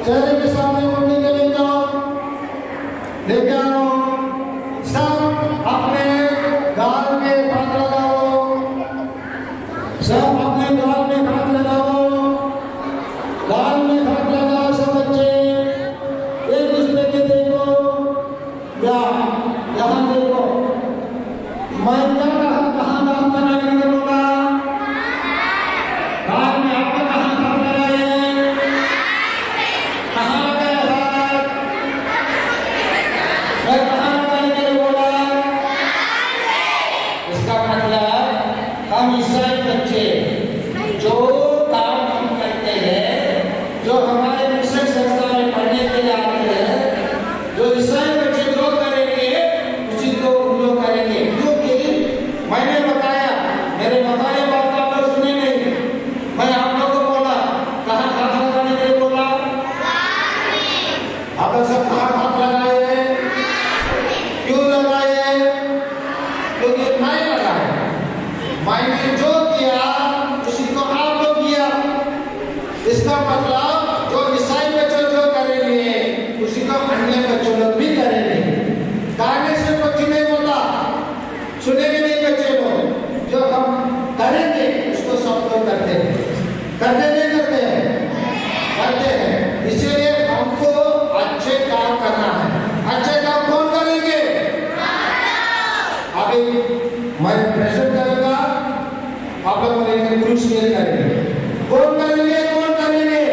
चेहरे के सामने मम्मी के ले जाओ, लेके आओ। सब अपने गाल में हाथ लगाओ, सब अपने गाल में हाथ लगाओ, गाल में हाथ लगाओ सब बच्चे। एक दूसरे के देखो, या यहाँ देखो। मैं क्या कहाँ काम बनाने के लिए बोला? गाल में आपने कहाँ हाथ लगाए? कहाँ लगाए हाथ? मैं कहाँ लगाने के लिए बोला? इसका मतलब हम ईसाई बच्चे जो काम हम करते हैं, जो हमारे मिशन संस्था में पढ़ने के लिए आते हैं, जो ईसाई बच्चे जो करेंगे उसी को हम लोग करेंगे। क्योंकि मैंने बताया, मेरे बताए बात आप लोग सुने नहीं। मैं आप लोगों को बोला कहाँ हाथ लगाने के लिए बोला? आप लोग सब कहाँ हाथ लगाए? क्यों लगाए? क्योंकि मैं लगाया, मैंने जो किया उसी को आप लोग किया। इसका मतलब जो ईसाई बच्चे जो करेंगे उसी को अन्य बच्चों लोग भी करेंगे। कहने से कुछ नहीं होता, सुनेंगे नहीं बच्चे लोग। जो हम करेंगे उसको सब लोग करते हैं, करते नहीं करते हैं? करते हैं। इसीलिए हमको अच्छे काम करना है। अच्छे काम कौन करेंगे? अभी मैं प्रेजेंट करूंगा, आप लोग बोलेंगे पुरुष मेल करेंगे। कौन करेंगे? कौन करेंगे?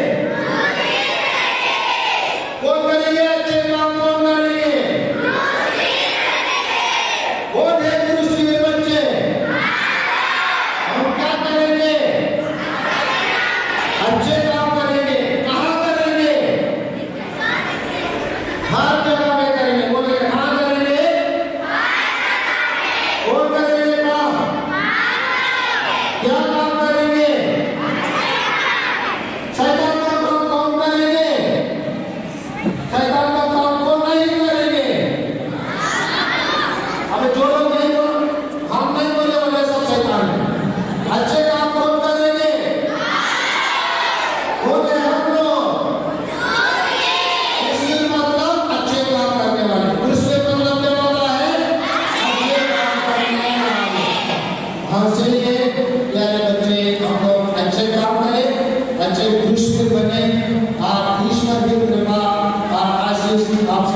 कौन करेंगे? अच्छे काम कौन करेंगे? कौन है पुरुष मेल बच्चे? हम क्या करेंगे? अच्छे काम करेंगे। कहाँ करेंगे? हर जगह में करेंगे। बोले कहाँ करेंगे? कौन करेंगे काम? क्या काम करेंगे? शैतान का काम कौन करेंगे? शैतान का काम कौन नहीं करेंगे? अबे जो लोग नहीं बोल, हम नहीं बोले वाले सब शैतान है। अच्छे काम कौन करेंगे? बोले हम लोग। इसलिए मतलब अच्छे काम करने वाले। दूसरे मतलब क्या होता है? अच्छे काम करने वाले। इसलिए प्यारे बच्चे, हम लोग अच्छे काम करें, अच्छे पुरुष भी बने। आप ईश्वर की कृपा और आशीष आप